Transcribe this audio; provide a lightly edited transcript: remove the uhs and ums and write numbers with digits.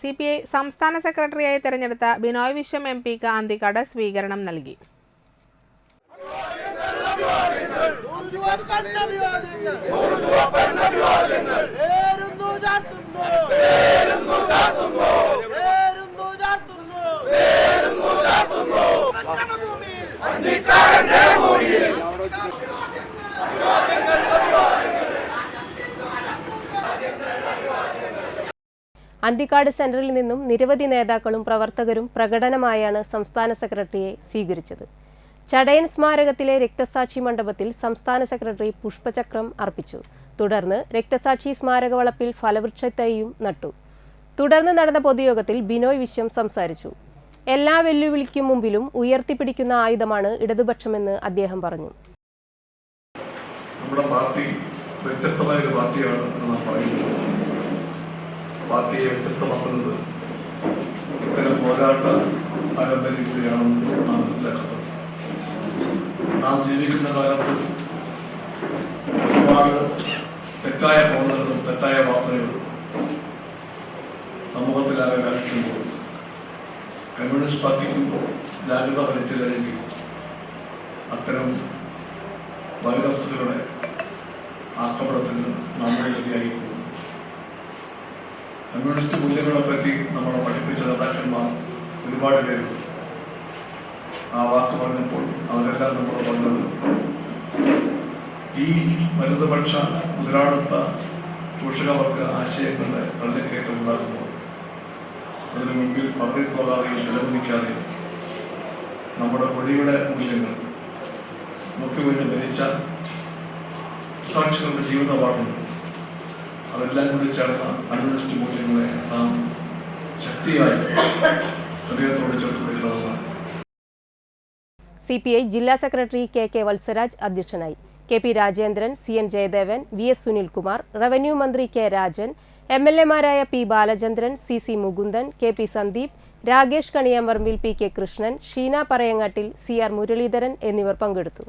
CPI സംസ്ഥാന സെക്രട്ടറിയായി തെരഞ്ഞെടുത്ത ബിനോയ് വിശ്വം MPക്ക് അന്തിക്കാട് സ്വീകരണം നൽകി. അന്തിക്കാട് സെന്ററിൽ നിന്നും നിരവധി നേതാക്കളും പ്രവർത്തകരും പ്രകടനമായാണ് സംസ്ഥാന സെക്രട്ടറിയെ സ്വീകരിച്ചത്. ചടയൻ സ്മാരകത്തിലെ രക്തസാക്ഷി മണ്ഡപത്തിൽ സംസ്ഥാന സെക്രട്ടറി പുഷ്പചക്രം അർപ്പിച്ചു. തുടർന്ന് രക്തസാക്ഷി സ്മാരക വളപ്പിൽ ഫലവൃക്ഷത്തൈയും നട്ടു. തുടർന്ന് നടന്ന പൊതുയോഗത്തിൽ ബിനോയ് വിശ്വം സംസാരിച്ചു. എല്ലാ വെല്ലുവിളിക്കും മുമ്പിലും ഉയർത്തിപ്പിടിക്കുന്ന ആയുധമാണ് ഇടതുപക്ഷമെന്ന് അദ്ദേഹം പറഞ്ഞു. നമ്മുടെ പാർട്ടി വ്യത്യസ്തമായ ഒരു പാർട്ടിയാണ് എന്ന് നാം പറയുന്നത്. പാർട്ടിയെ വ്യത്യസ്തമാക്കുന്നത് ഇത്തരം പോരാട്ട പാരമ്പര്യത്തിലാണെന്ന് നാം മനസ്സിലാക്കുന്നത്. നാം ജീവിക്കുന്ന കാലത്ത് ഒരുപാട് തെറ്റായ പ്രവണതകളും തെറ്റായ വാസനകളും സമൂഹത്തിലാകെ വ്യാപിക്കുമ്പോൾ കമ്മ്യൂണിസ്റ്റ് പാർട്ടിക്കും ജാഗ്രത വലിച്ചില്ലെങ്കിൽ അത്തരം വൈറസുകളുടെ ആക്രമണത്തിന് നമ്മൾ ഇരയായി പോകും. കമ്മ്യൂണിസ്റ്റ് മൂല്യങ്ങളെ പറ്റി നമ്മളെ പഠിപ്പിച്ച നേതാക്കന്മാർ ഒരുപാട് പേരുണ്ട്. ആ വാക്ക് പറഞ്ഞപ്പോൾ അവരെല്ലാം നമ്മൾ പറഞ്ഞത് ഈ വലതുപക്ഷ മുതലാളിത്ത ചൂഷകവർഗ ആശയങ്ങളുടെ തള്ളിക്കയറ്റം ഉണ്ടാകുമ്പോൾ അതിനു മുൻപിൽ പതറിപ്പോകാതെയും നിലനിൽക്കാതെയും നമ്മുടെ കൊടിയുടെ മൂല്യങ്ങൾ നമുക്ക് വേണ്ടി മരിച്ച സാക്ഷികളുടെ ജീവിതപാഠങ്ങൾ അതെല്ലാം കൂടി ചേർന്ന കമ്മ്യൂണിസ്റ്റ് മൂല്യങ്ങളെ നാം ശക്തിയായി ഹൃദയത്തോട് ചേർത്ത് പിടിക്കുന്നതാണ്. CPI ജില്ലാ സെക്രട്ടറി KK വത്സരാജ് അധ്യക്ഷനായി. KP Rajendran, CN Jayadevan, VS Sunilkumar, revenue മന്ത്രി K രാജൻ, MLA-മാരായ P Balachandran, CC Mukundan, KP Sandeep, Rakesh Kaniyamparambil, PK Krishnan, Sheena Parayangattil, CR Muraleedharan എന്നിവർ പങ്കെടുത്തു.